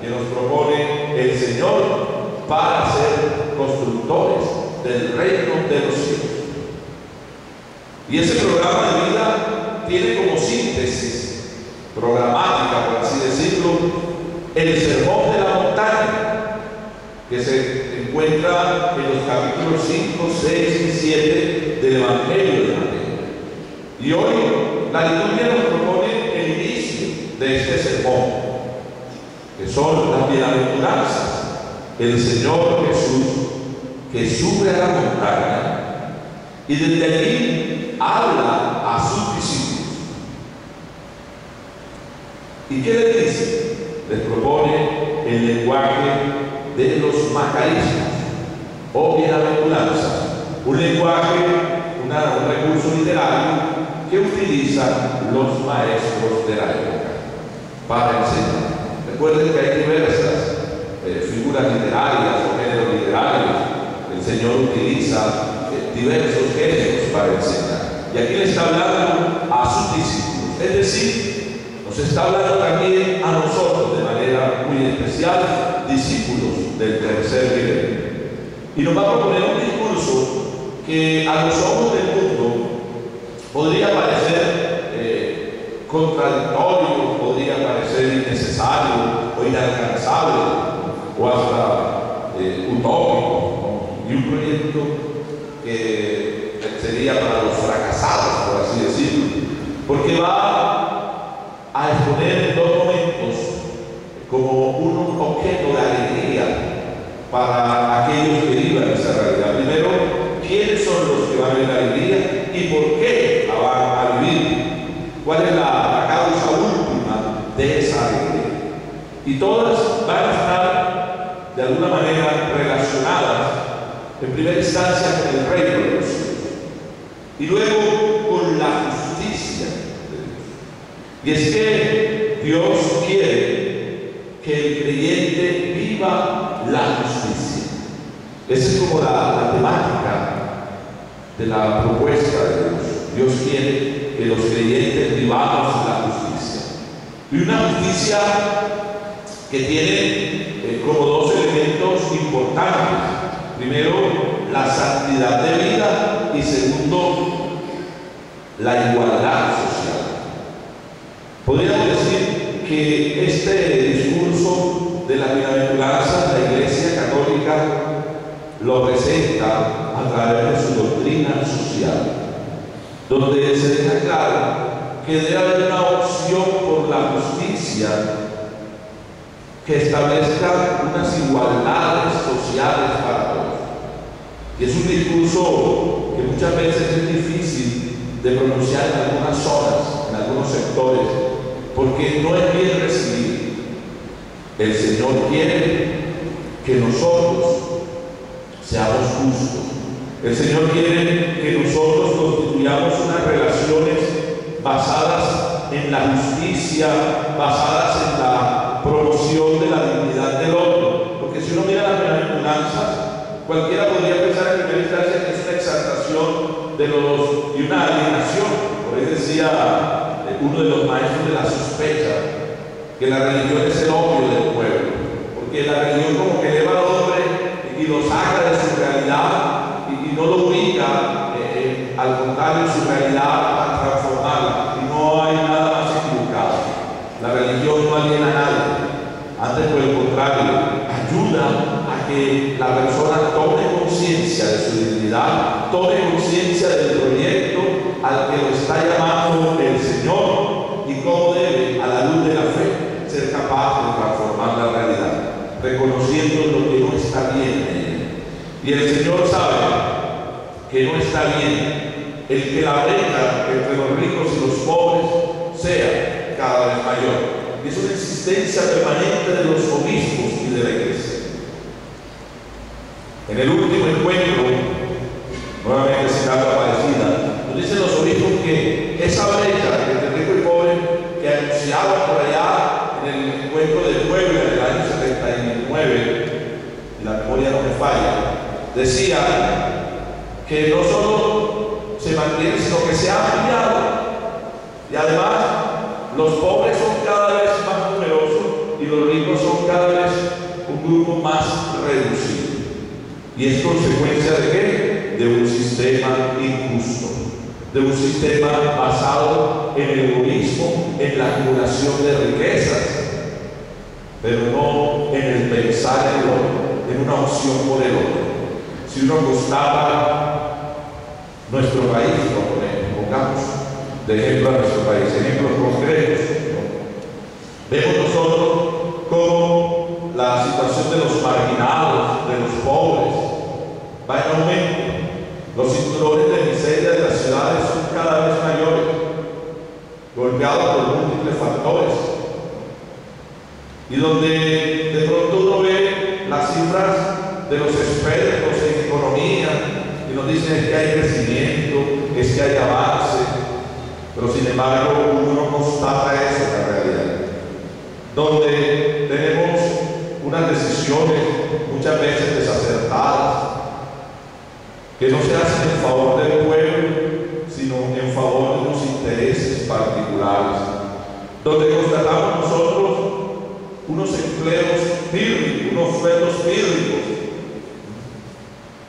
que nos propone el Señor para ser constructores del reino de los cielos. Y ese programa de vida tiene como síntesis programática, por así decirlo, el sermón de la montaña, que se encuentra en los capítulos 5, 6 y 7 del Evangelio de Mateo. Y hoy la liturgia nos propone el inicio de este sermón, que son las bienaventuranzas. El Señor Jesús, que sube a la montaña y desde allí habla a sus discípulos. ¿Y qué les dice? Les propone el lenguaje de los macarismos o bienaventuranzas, un lenguaje, un recurso literario que utilizan los maestros de la época para enseñar. Recuerden que hay diversas figuras literarias o géneros literarios. El Señor utiliza diversos géneros para enseñar. Y aquí le está hablando a sus discípulos, es decir, nos está hablando también a nosotros de manera muy especial, discípulos del tercer nivel. Y nos va a proponer un discurso que a los ojos del mundo podría parecer contradictorio, podría parecer innecesario o inalcanzable o hasta utópico, ¿no? Y un proyecto que sería para los fracasados, por así decirlo, porque va a exponer en dos momentos como un objeto de alegría para aquellos que vivan esa realidad. Primero, ¿quiénes son los que van a vivir la alegría y por qué la van a vivir? ¿Cuál es la causa última de esa alegría? Y todas van a estar de alguna manera relacionadas en primera instancia con el reino de los cielos y luego con la justicia de Dios. Y es que Dios quiere que el creyente viva la justicia. Esa es como la temática de la propuesta de Dios. Dios quiere que los creyentes vivamos la justicia. Y una justicia que tiene como dos elementos importantes. Primero, la santidad de vida y segundo, la igualdad social. Podríamos decir que este discurso de la bienaventuranza, la Iglesia Católica lo presenta a través de su doctrina social, donde se deja claro que debe haber una opción por la justicia que establezca unas igualdades sociales para todos. Y es un discurso que muchas veces es difícil de pronunciar en algunas zonas, en algunos sectores, porque no es bien recibido. El Señor quiere que nosotros seamos justos. El Señor quiere que nosotros constituyamos unas relaciones basadas en la justicia, basadas en la promoción de la dignidad del otro. Porque si uno mira las bienaventuranzas, cualquiera podría pensar en primera instancia que es una exaltación y una alienación. Por ahí decía uno de los maestros de la sospecha que la religión es el opio del pueblo, porque la religión como que eleva al hombre y lo saca de su realidad y no lo ubica, al contrario, en su realidad para transformarla. Y no hay nada más equivocado. La religión no aliena a nadie. Antes, por el contrario, ayuda a que la persona tome conciencia de su dignidad, tome conciencia del proyecto al que lo está llamando el Señor y cómo debe, a la luz de la fe, ser capaz de transformar la realidad, reconociendo lo que no está bien en ella. Y el Señor sabe que no está bien el que la brecha entre los ricos y los pobres sea cada vez mayor. Es una existencia permanente de los obispos y de la Iglesia. En el último encuentro, nuevamente citando a Aparecida, nos dicen los obispos que esa brecha entre rico y pobre que anunciaba por allá en el encuentro de Puebla en el año 79, y la memoria no me falla, decía que no solo se mantiene, sino que se ha ampliado. Y además, los pobres son cada vez más numerosos y los ricos son cada vez grupo más reducido. ¿Y es consecuencia de qué? De un sistema injusto, de un sistema basado en el egoísmo, en la acumulación de riquezas, pero no en el pensar en el otro, en una opción por el otro. Si uno constata nuestro país, pongamos de ejemplo a nuestro país, ejemplos concretos, vemos nosotros cómo la situación de los marginados, de los pobres, va en aumento. Los cinturones de miseria de las ciudades son cada vez mayores, golpeados por múltiples factores. Y donde de pronto uno ve las cifras de los expertos en economía y nos dicen que hay crecimiento, es que hay avance, pero sin embargo uno no constata eso en la realidad. Donde tenemos unas decisiones muchas veces desacertadas, que no se hacen en favor del pueblo, sino en favor de unos intereses particulares, donde constatamos nosotros unos empleos pírricos, unos sueldos pírricos.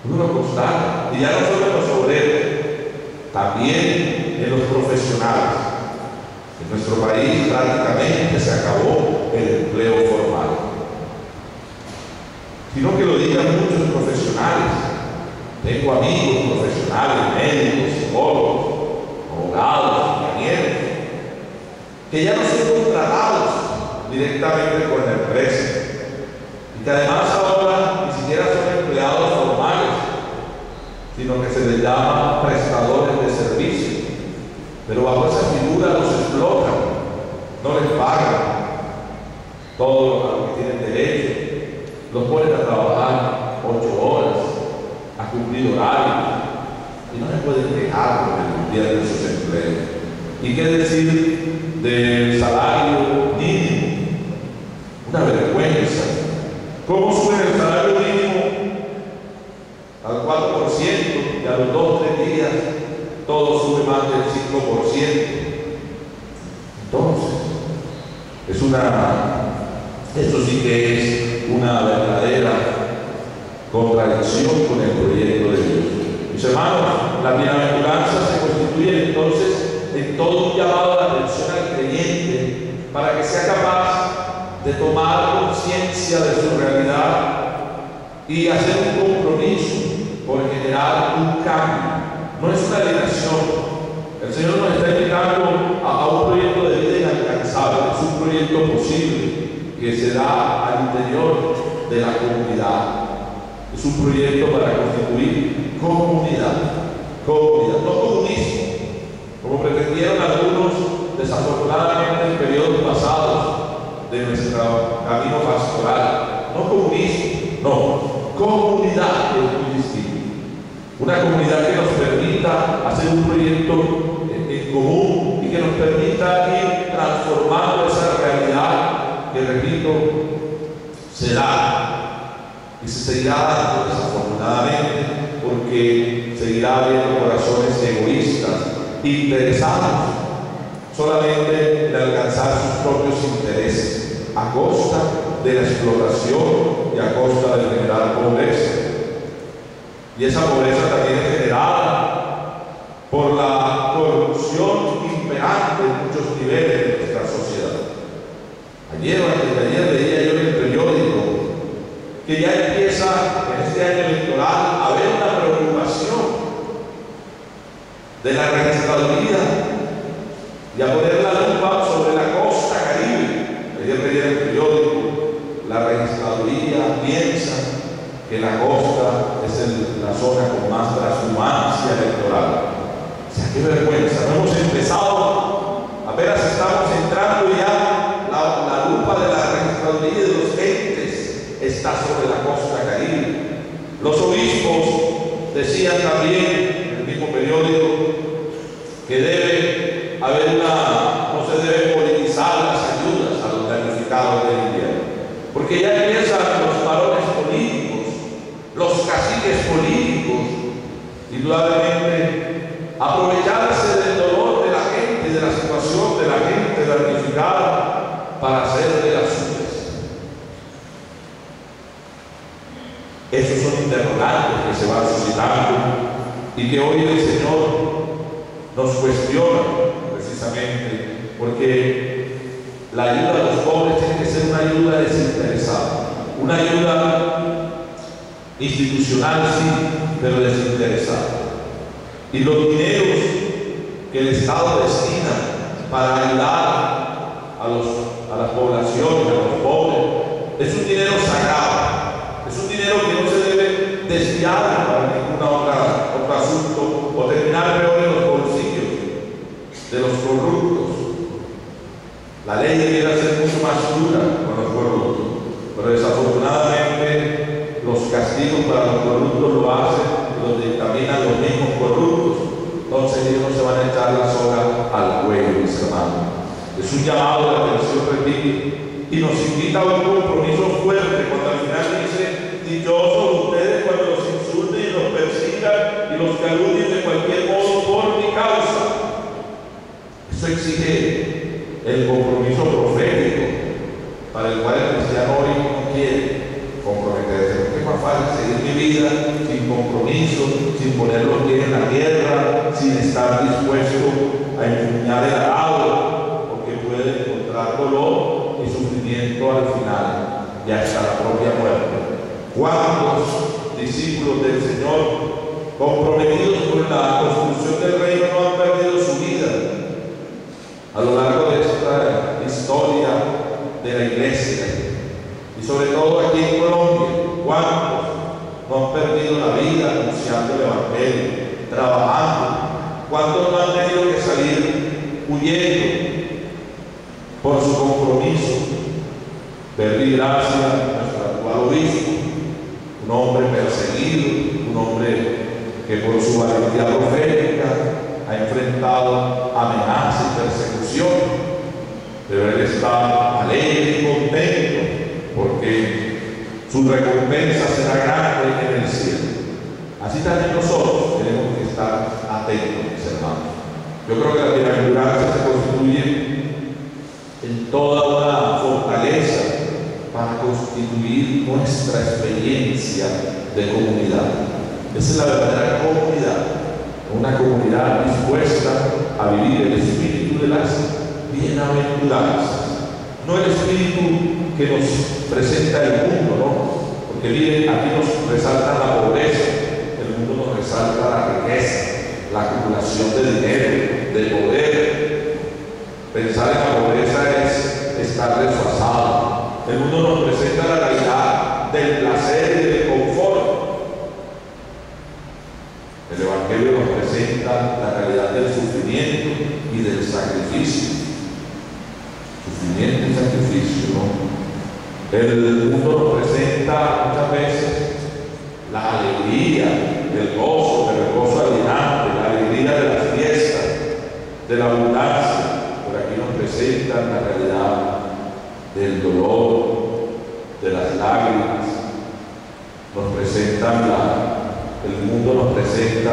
Uno lo constata, y ya no solo en los obreros, también en los profesionales. En nuestro país prácticamente se acabó el empleo formal, sino que lo digan muchos profesionales. Tengo amigos profesionales, médicos, psicólogos, abogados, ingenieros, que ya no son contratados directamente con la empresa y que además ahora ni siquiera son empleados formales, sino que se les llama prestadores de servicios, pero bajo esa figura los explotan, no les pagan todo a lo que tienen derecho, los ponen a trabajar 8 horas, a cumplir horarios, y no se pueden quejar porque pierden sus empleos. ¿Y qué decir del salario mínimo? Una vergüenza. ¿Cómo sube el salario mínimo al 4% y a los 2 o 3 días todo sube más del 5%? Entonces, esto sí que es una verdadera contradicción con el proyecto de Dios. Mis hermanos, la bienaventuranza se constituye entonces en todo un llamado a la atención al creyente para que sea capaz de tomar conciencia de su realidad y hacer un compromiso por generar un cambio. No es una alienación. El Señor nos está invitando a un proyecto de vida inalcanzable, es un proyecto posible que se da al interior de la comunidad. Es un proyecto para constituir comunidad, no comunismo, como pretendieron algunos desafortunadamente en periodos pasados de nuestro camino pastoral. No comunismo, no, comunidad, que es muy distinto. Una comunidad que nos permita hacer un proyecto en común y que nos permita ir transformando esa realidad que, repito, se da y se seguirá dando desafortunadamente, porque seguirá habiendo corazones egoístas, interesados solamente en alcanzar sus propios intereses, a costa de la explotación y a costa de generar pobreza. Y esa pobreza también es generada por la corrupción imperante en muchos niveles de nuestra sociedad. Ayer o antes de ayer leía yo en el periódico que ya empieza en este año electoral a haber una preocupación de la registraduría y a poner la lupa sobre la costa caribe. Ayer leía en el periódico, la registraduría piensa que la costa es la zona con más transhumancia electoral. O sea, qué vergüenza. No hemos empezado, apenas estamos entrando ya, la lupa de la registraduría y de los entes está sobre la costa caribe. Los obispos decían también en el mismo periódico que debe haber no se debe politizar las ayudas a los damnificados del invierno, porque ya empiezan los varones políticos, los caciques políticos, indudablemente aprovecharse del dolor de la gente, de la situación de la gente damnificada para hacer de las suyas. Esos son interrogantes que se van suscitando y que hoy el Señor nos cuestiona precisamente, porque la ayuda a los pobres tiene que ser una ayuda desinteresada, una ayuda institucional sí, pero desinteresada. Y los dineros que el Estado destina para ayudar a las poblaciones, a los pobres, es un dinero sagrado, es un dinero que no se debe desviar para ningún otro asunto o terminar peor en los bolsillos de los corruptos. La ley debiera ser mucho más dura con los corruptos, pero desafortunadamente los castigos para los corruptos lo hacen, los dictaminan los mismos corruptos. Entonces ellos no se van a echar la soga al cuello, mis hermanos. Es un llamado de atención, repito, y nos invita a un compromiso fuerte cuando al final dice: dichosos ustedes cuando los insulten y los persigan y los calumnien de cualquier modo por mi causa. Eso exige el compromiso profético, para el cual el cristiano hoy no quiere comprometerse. Porque es más fácil seguir mi vida sin compromiso, sin poner los pies en la tierra, sin estar dispuesto a empuñar el arado, porque puede encontrar dolor y sufrimiento al final y hasta la propia muerte. ¿Cuántos discípulos del Señor comprometidos con la construcción del reino no han perdido su vida a lo largo de esta historia de la iglesia? Y sobre todo aquí en Colombia, ¿cuántos no han perdido la vida anunciando el Evangelio, trabajando? ¿Cuántos no han tenido que salir huyendo por su compromiso? Perdí gracia a nuestro actual obispo, un hombre perseguido, un hombre que por su valentía profética ha enfrentado amenazas y persecución, pero él está alegre y contento porque su recompensa será grande en el cielo. Así también nosotros tenemos que estar atentos, mis hermanos. Yo creo que la bienaventuranza se constituye en toda una fortaleza para constituir nuestra experiencia de comunidad. Esa es la verdadera comunidad, una comunidad dispuesta a vivir el espíritu de las bienaventuranzas, no el espíritu que nos presenta el mundo, ¿no? Porque miren, aquí nos resalta la pobreza, el mundo nos resalta la riqueza, la acumulación de dinero, de poder. Pensar en la pobreza es estar desfasado. El mundo nos presenta la realidad del placer y del confort. El Evangelio nos presenta la realidad del sufrimiento y del sacrificio. Sufrimiento y sacrificio, ¿no? El mundo nos presenta muchas veces la alegría, el gozo alienante, la alegría de las fiestas, de la abundancia. Por aquí nos presentan la realidad del dolor, de las lágrimas. Nos presentan el mundo nos presenta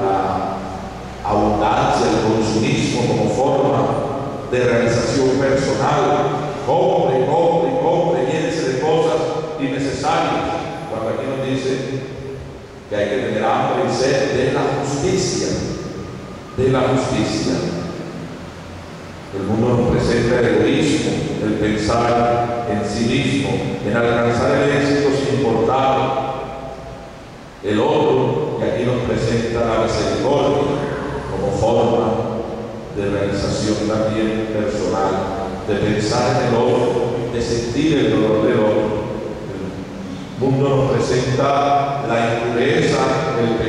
la abundancia, el consumismo como forma de realización personal. Compre, compre, compre, llénese de cosas innecesarias. Cuando aquí nos dice que hay que tener hambre y sed de la justicia, de la justicia. El mundo nos presenta el egoísmo, el pensar en sí mismo, en alcanzar el éxito sin importar el otro, y aquí nos presenta la misericordia como forma de realización también personal, de pensar en el otro, de sentir el dolor del otro. El mundo nos presenta la impureza, el